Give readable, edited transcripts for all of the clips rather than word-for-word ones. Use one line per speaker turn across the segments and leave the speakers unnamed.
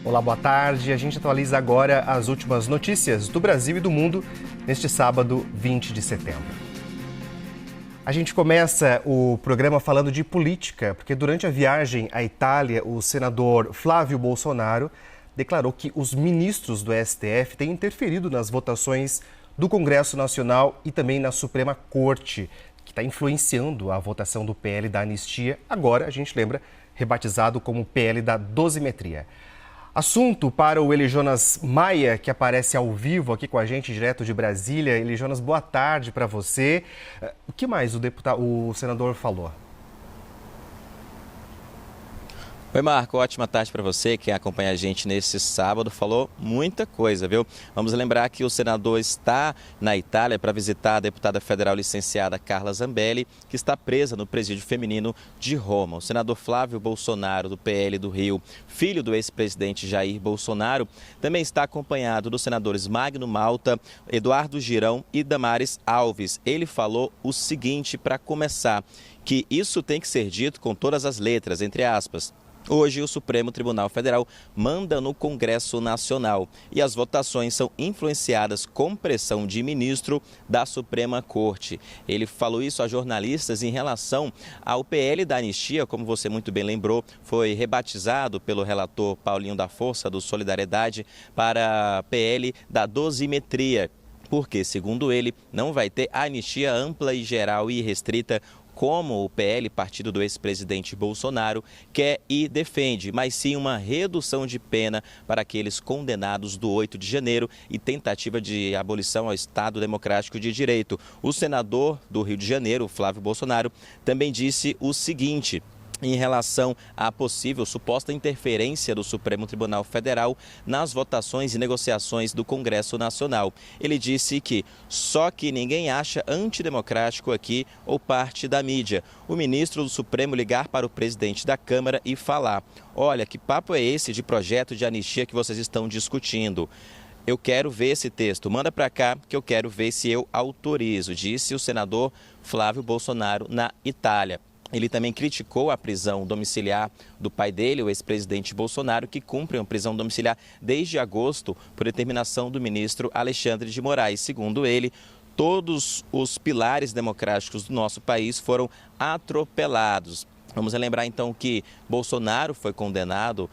Olá, boa tarde. A gente atualiza agora as últimas notícias do Brasil e do mundo neste sábado, 20 de setembro. A gente começa o programa falando de política, porque durante a viagem à Itália, o senador Flávio Bolsonaro declarou que os ministros do STF têm interferido nas votações do Congresso Nacional e também na Suprema Corte, que está influenciando a votação do PL da anistia, agora, a gente lembra, rebatizado como PL da dosimetria. Assunto para o Elijonas Maia, que aparece ao vivo aqui com a gente, direto de Brasília. Elijonas, boa tarde para você. O que mais o senador falou?
Oi, Marco, ótima tarde para você, quem acompanha a gente nesse sábado. Falou muita coisa, viu? Vamos lembrar que o senador está na Itália para visitar a deputada federal licenciada Carla Zambelli, que está presa no presídio feminino de Roma. O senador Flávio Bolsonaro, do PL do Rio, filho do ex-presidente Jair Bolsonaro, também está acompanhado dos senadores Magno Malta, Eduardo Girão e Damares Alves. Ele falou o seguinte para começar, que isso tem que ser dito com todas as letras, entre aspas. Hoje, o Supremo Tribunal Federal manda no Congresso Nacional e as votações são influenciadas com pressão de ministro da Suprema Corte. Ele falou isso a jornalistas em relação ao PL da anistia, como você muito bem lembrou, foi rebatizado pelo relator Paulinho da Força, do Solidariedade, para PL da dosimetria, porque, segundo ele, não vai ter anistia ampla e geral e restrita, como o PL, partido do ex-presidente Bolsonaro, quer e defende, mas sim uma redução de pena para aqueles condenados do 8 de janeiro e tentativa de abolição ao Estado Democrático de Direito. O senador do Rio de Janeiro, Flávio Bolsonaro, também disse o seguinte em relação à possível suposta interferência do Supremo Tribunal Federal nas votações e negociações do Congresso Nacional. Ele disse que só que ninguém acha antidemocrático aqui ou parte da mídia. O ministro do Supremo ligar para o presidente da Câmara e falar: olha, que papo é esse de projeto de anistia que vocês estão discutindo? Eu quero ver esse texto, manda para cá que eu quero ver se eu autorizo, disse o senador Flávio Bolsonaro na Itália. Ele também criticou a prisão domiciliar do pai dele, o ex-presidente Bolsonaro, que cumpre uma prisão domiciliar desde agosto por determinação do ministro Alexandre de Moraes. Segundo ele, todos os pilares democráticos do nosso país foram atropelados. Vamos lembrar então que Bolsonaro foi condenado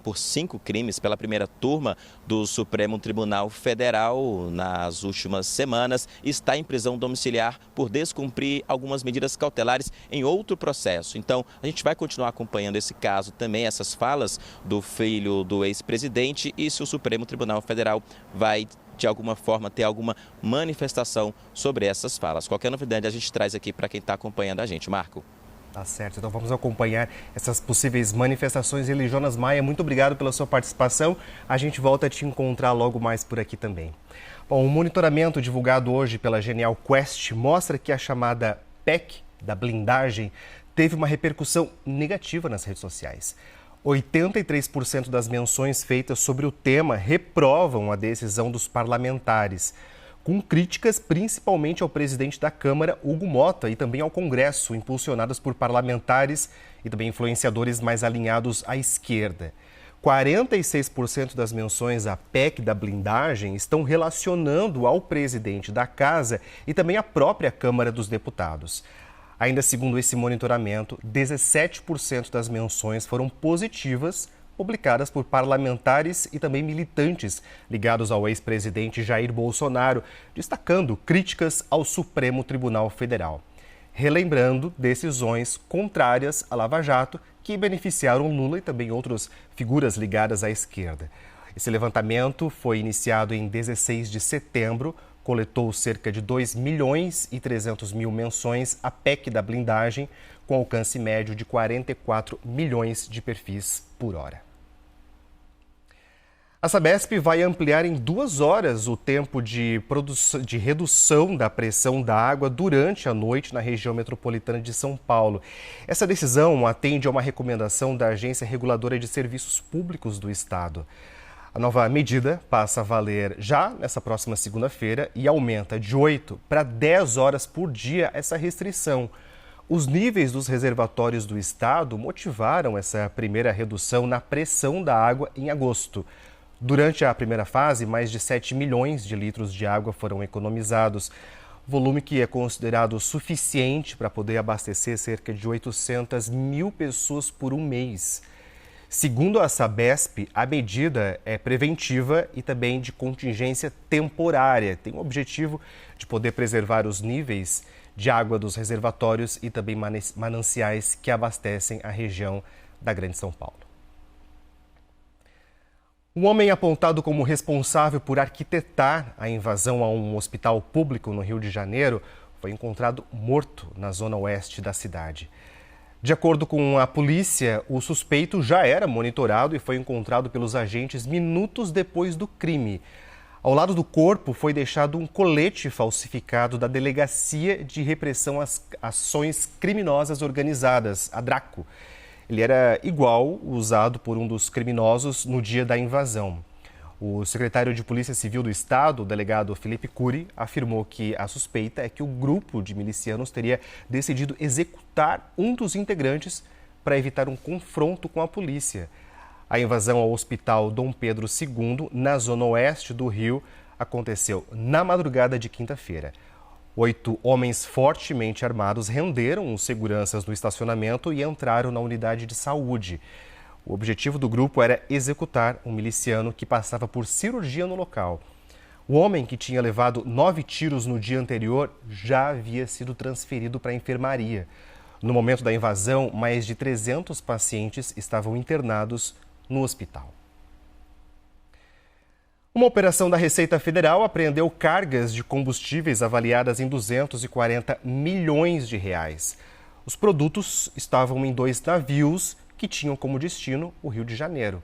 por 5 crimes pela primeira turma do Supremo Tribunal Federal nas últimas semanas. Está em prisão domiciliar por descumprir algumas medidas cautelares em outro processo. Então, a gente vai continuar acompanhando esse caso também, essas falas do filho do ex-presidente, e se o Supremo Tribunal Federal vai de alguma forma ter alguma manifestação sobre essas falas. Qualquer novidade a gente traz aqui para quem está acompanhando a gente. Marco.
Tá certo, então vamos acompanhar essas possíveis manifestações. Elijonas Maia, muito obrigado pela sua participação. A gente volta a te encontrar logo mais por aqui também. Bom, um monitoramento divulgado hoje pela Genial Quest mostra que a chamada PEC da blindagem teve uma repercussão negativa nas redes sociais. 83% das menções feitas sobre o tema reprovam a decisão dos parlamentares, com críticas principalmente ao presidente da Câmara, Hugo Motta, e também ao Congresso, impulsionadas por parlamentares e também influenciadores mais alinhados à esquerda. 46% das menções à PEC da blindagem estão relacionando ao presidente da Casa e também à própria Câmara dos Deputados. Ainda segundo esse monitoramento, 17% das menções foram positivas, publicadas por parlamentares e também militantes ligados ao ex-presidente Jair Bolsonaro, destacando críticas ao Supremo Tribunal Federal, relembrando decisões contrárias à Lava Jato que beneficiaram Lula e também outras figuras ligadas à esquerda. Esse levantamento foi iniciado em 16 de setembro, coletou cerca de 2.300.000 menções à PEC da blindagem, com alcance médio de 44 milhões de perfis por hora. A Sabesp vai ampliar em 2 horas o tempo de redução da pressão da água durante a noite na região metropolitana de São Paulo. Essa decisão atende a uma recomendação da Agência Reguladora de Serviços Públicos do Estado. A nova medida passa a valer já nessa próxima segunda-feira e aumenta de 8 para 10 horas por dia essa restrição. Os níveis dos reservatórios do estado motivaram essa primeira redução na pressão da água em agosto. Durante a primeira fase, mais de 7 milhões de litros de água foram economizados, volume que é considerado suficiente para poder abastecer cerca de 800 mil pessoas por um mês. Segundo a Sabesp, a medida é preventiva e também de contingência temporária. Tem o objetivo de poder preservar os níveis de água dos reservatórios e também mananciais que abastecem a região da Grande São Paulo. Um homem apontado como responsável por arquitetar a invasão a um hospital público no Rio de Janeiro foi encontrado morto na zona oeste da cidade. De acordo com a polícia, o suspeito já era monitorado e foi encontrado pelos agentes minutos depois do crime. Ao lado do corpo foi deixado um colete falsificado da Delegacia de Repressão às Ações Criminosas Organizadas, a DRACO. Ele era igual usado por um dos criminosos no dia da invasão. O secretário de Polícia Civil do Estado, o delegado Felipe Cury, afirmou que a suspeita é que o grupo de milicianos teria decidido executar um dos integrantes para evitar um confronto com a polícia. A invasão ao Hospital Dom Pedro II, na zona oeste do Rio, aconteceu na madrugada de quinta-feira. 8 homens fortemente armados renderam os seguranças no estacionamento e entraram na unidade de saúde. O objetivo do grupo era executar um miliciano que passava por cirurgia no local. O homem, que tinha levado 9 tiros no dia anterior, já havia sido transferido para a enfermaria. No momento da invasão, mais de 300 pacientes estavam internados no hospital. Uma operação da Receita Federal apreendeu cargas de combustíveis avaliadas em 240 milhões de reais. Os produtos estavam em 2 navios que tinham como destino o Rio de Janeiro.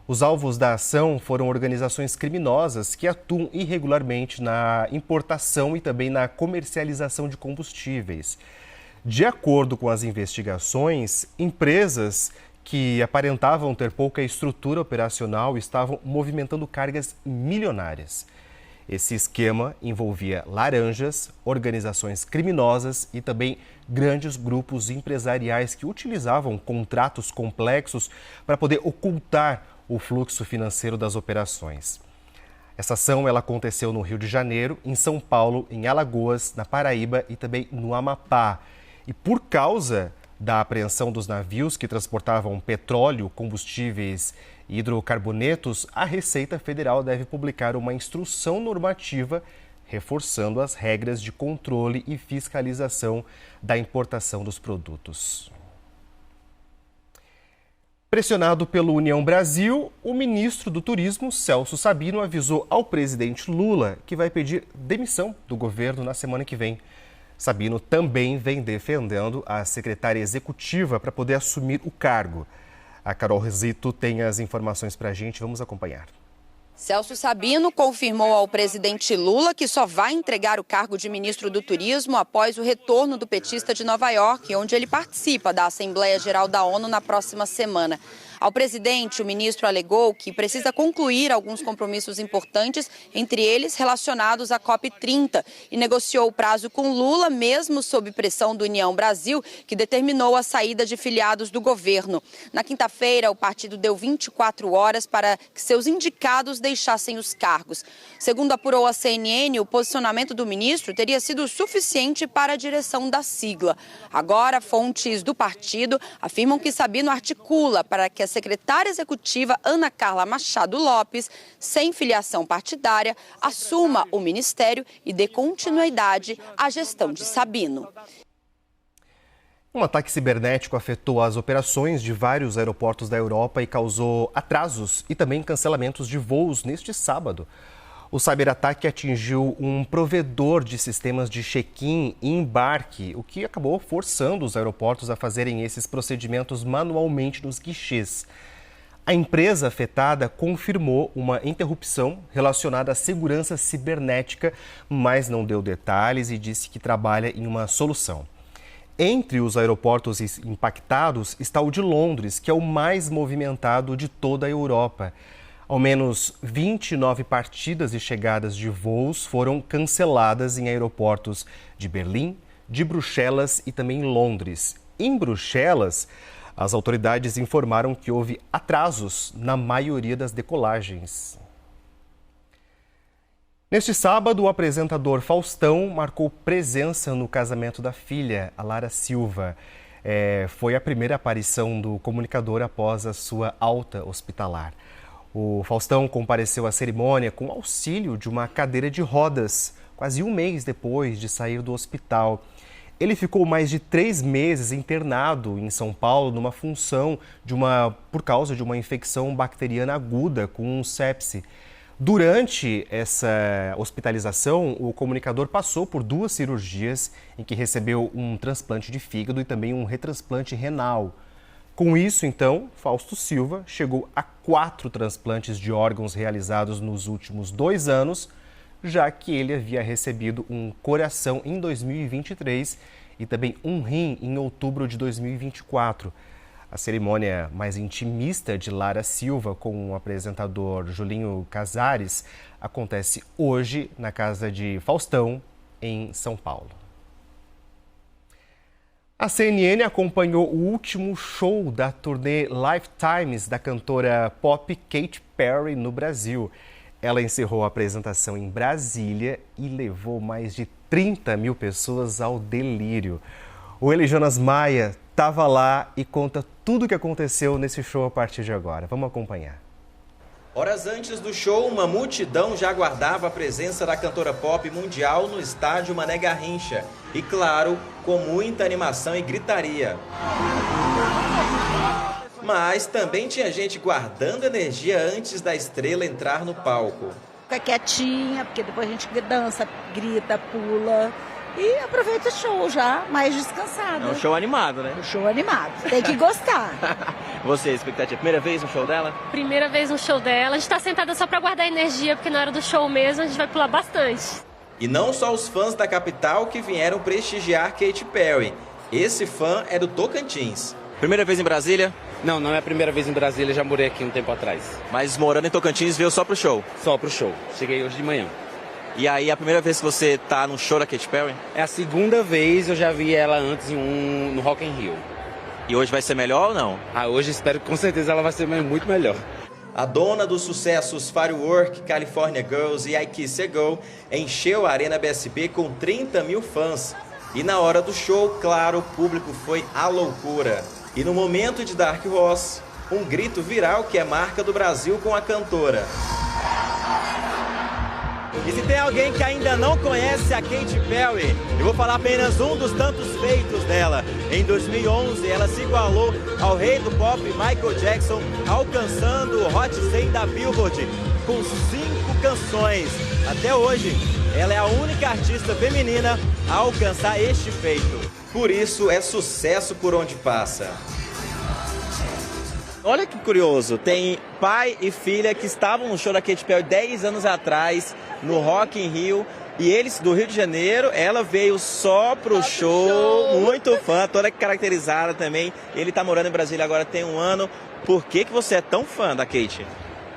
Os alvos da ação foram organizações criminosas que atuam irregularmente na importação e também na comercialização de combustíveis. De acordo com as investigações, empresas que aparentavam ter pouca estrutura operacional estavam movimentando cargas milionárias. Esse esquema envolvia laranjas, organizações criminosas e também grandes grupos empresariais que utilizavam contratos complexos para poder ocultar o fluxo financeiro das operações. Essa ação ela aconteceu no Rio de Janeiro, em São Paulo, em Alagoas, na Paraíba e também no Amapá. E por causa da apreensão dos navios que transportavam petróleo, combustíveis e hidrocarbonetos, a Receita Federal deve publicar uma instrução normativa reforçando as regras de controle e fiscalização da importação dos produtos. Pressionado pelo União Brasil, o ministro do Turismo, Celso Sabino, avisou ao presidente Lula que vai pedir demissão do governo na semana que vem. Sabino também vem defendendo a secretária executiva para poder assumir o cargo. A Carol Rezito tem as informações para a gente, vamos acompanhar.
Celso Sabino confirmou ao presidente Lula que só vai entregar o cargo de ministro do Turismo após o retorno do petista de Nova York, onde ele participa da Assembleia Geral da ONU na próxima semana. Ao presidente, o ministro alegou que precisa concluir alguns compromissos importantes, entre eles relacionados à COP30, e negociou o prazo com Lula, mesmo sob pressão do União Brasil, que determinou a saída de filiados do governo. Na quinta-feira, o partido deu 24 horas para que seus indicados deixassem os cargos. Segundo apurou a CNN, o posicionamento do ministro teria sido suficiente para a direção da sigla. Agora, fontes do partido afirmam que Sabino articula para que a secretária executiva Ana Carla Machado Lopes, sem filiação partidária, assuma o ministério e dê continuidade à gestão de Sabino.
Um ataque cibernético afetou as operações de vários aeroportos da Europa e causou atrasos e também cancelamentos de voos neste sábado. O cyberataque atingiu um provedor de sistemas de check-in e embarque, o que acabou forçando os aeroportos a fazerem esses procedimentos manualmente nos guichês. A empresa afetada confirmou uma interrupção relacionada à segurança cibernética, mas não deu detalhes e disse que trabalha em uma solução. Entre os aeroportos impactados está o de Londres, que é o mais movimentado de toda a Europa. Ao menos 29 partidas e chegadas de voos foram canceladas em aeroportos de Berlim, de Bruxelas e também Londres. Em Bruxelas, as autoridades informaram que houve atrasos na maioria das decolagens. Neste sábado, o apresentador Faustão marcou presença no casamento da filha, a Lara Silva. Foi a primeira aparição do comunicador após a sua alta hospitalar. O Faustão compareceu à cerimônia com auxílio de uma cadeira de rodas, quase um mês depois de sair do hospital. Ele ficou mais de 3 meses internado em São Paulo numa função por causa de uma infecção bacteriana aguda com sepse. Durante essa hospitalização, o comunicador passou por 2 cirurgias em que recebeu um transplante de fígado e também um retransplante renal. Com isso, então, Fausto Silva chegou a 4 transplantes de órgãos realizados nos últimos 2 anos, já que ele havia recebido um coração em 2023 e também um rim em outubro de 2024. A cerimônia mais intimista de Lara Silva com o apresentador Julinho Casares acontece hoje na casa de Faustão, em São Paulo. A CNN acompanhou o último show da turnê Lifetimes da cantora pop Katy Perry no Brasil. Ela encerrou a apresentação em Brasília e levou mais de 30 mil pessoas ao delírio. O Eli Jonas Maia estava lá e conta tudo o que aconteceu nesse show a partir de agora. Vamos acompanhar.
Horas antes do show, uma multidão já aguardava a presença da cantora pop mundial no estádio Mané Garrincha. E claro, com muita animação e gritaria. Mas também tinha gente guardando energia antes da estrela entrar no palco.
Fica quietinha, porque depois a gente dança, grita, pula e aproveita o show já mais descansado.
É um show animado, né?
Um show animado, tem que gostar.
Você, expectativa, primeira vez no show dela?
Primeira vez no show dela, a gente tá sentada só pra guardar energia, porque na hora do show mesmo a gente vai pular bastante.
E não só os fãs da capital que vieram prestigiar Katy Perry. Esse fã é do Tocantins. Primeira vez em Brasília?
Não, não é a primeira vez em Brasília, já morei aqui um tempo atrás.
Mas morando em Tocantins, veio só pro show?
Só pro show. Cheguei hoje de manhã.
E aí, a primeira vez que você tá no show da Katy Perry?
É a segunda vez, eu já vi ela antes no Rock in Rio.
E hoje vai ser melhor ou não?
Hoje espero que com certeza ela vai ser muito melhor.
A dona dos sucessos Firework, California Girls e I Kiss a Girl encheu a Arena BSB com 30 mil fãs. E na hora do show, claro, o público foi à loucura. E no momento de Dark Horse, um grito viral que é marca do Brasil com a cantora. E se tem alguém que ainda não conhece a Katy Perry, eu vou falar apenas um dos tantos feitos dela. Em 2011, ela se igualou ao rei do pop Michael Jackson, alcançando o Hot 100 da Billboard com 5 canções. Até hoje, ela é a única artista feminina a alcançar este feito. Por isso, é sucesso por onde passa. Olha que curioso, tem pai e filha que estavam no show da Katy Perry 10 anos atrás, no Rock in Rio, e eles do Rio de Janeiro, ela veio só pro show, muito fã, toda caracterizada também. Ele tá morando em Brasília agora tem 1 ano. Por que você é tão fã da Katy?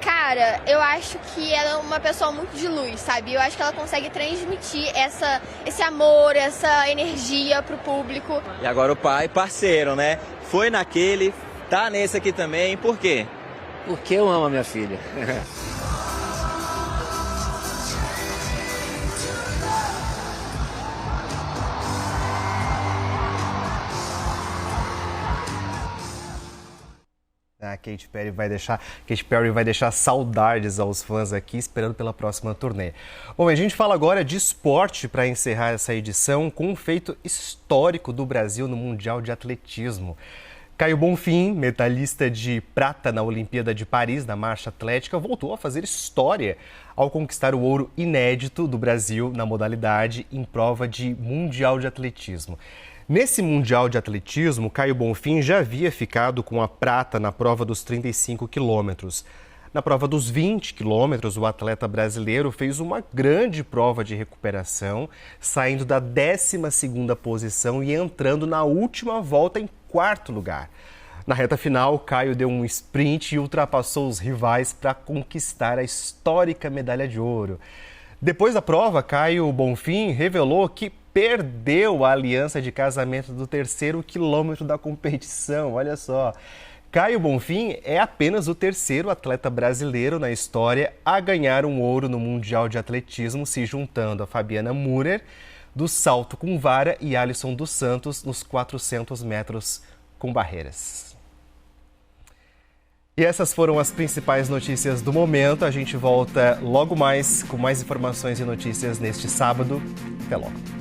Cara, eu acho que ela é uma pessoa muito de luz, sabe? Eu acho que ela consegue transmitir esse amor, essa energia pro público.
E agora o pai, parceiro, né? Foi naquele, tá nesse aqui também, por quê?
Porque eu amo a minha filha.
A Katy Perry vai deixar saudades aos fãs aqui, esperando pela próxima turnê. Bom, a gente fala agora de esporte para encerrar essa edição com um feito histórico do Brasil no Mundial de Atletismo. Caio Bonfim, medalhista de prata na Olimpíada de Paris, na marcha atlética, voltou a fazer história ao conquistar o ouro inédito do Brasil na modalidade em prova de Mundial de Atletismo. Nesse Mundial de Atletismo, Caio Bonfim já havia ficado com a prata na prova dos 35 quilômetros. Na prova dos 20 quilômetros, o atleta brasileiro fez uma grande prova de recuperação, saindo da 12ª posição e entrando na última volta em 4º lugar. Na reta final, Caio deu um sprint e ultrapassou os rivais para conquistar a histórica medalha de ouro. Depois da prova, Caio Bonfim revelou que perdeu a aliança de casamento do 3º quilômetro da competição. Olha só. Caio Bonfim é apenas o 3º atleta brasileiro na história a ganhar um ouro no Mundial de Atletismo, se juntando a Fabiana Müller, do salto com vara, e Alisson dos Santos, nos 400 metros com barreiras. E essas foram as principais notícias do momento. A gente volta logo mais com mais informações e notícias neste sábado. Até logo.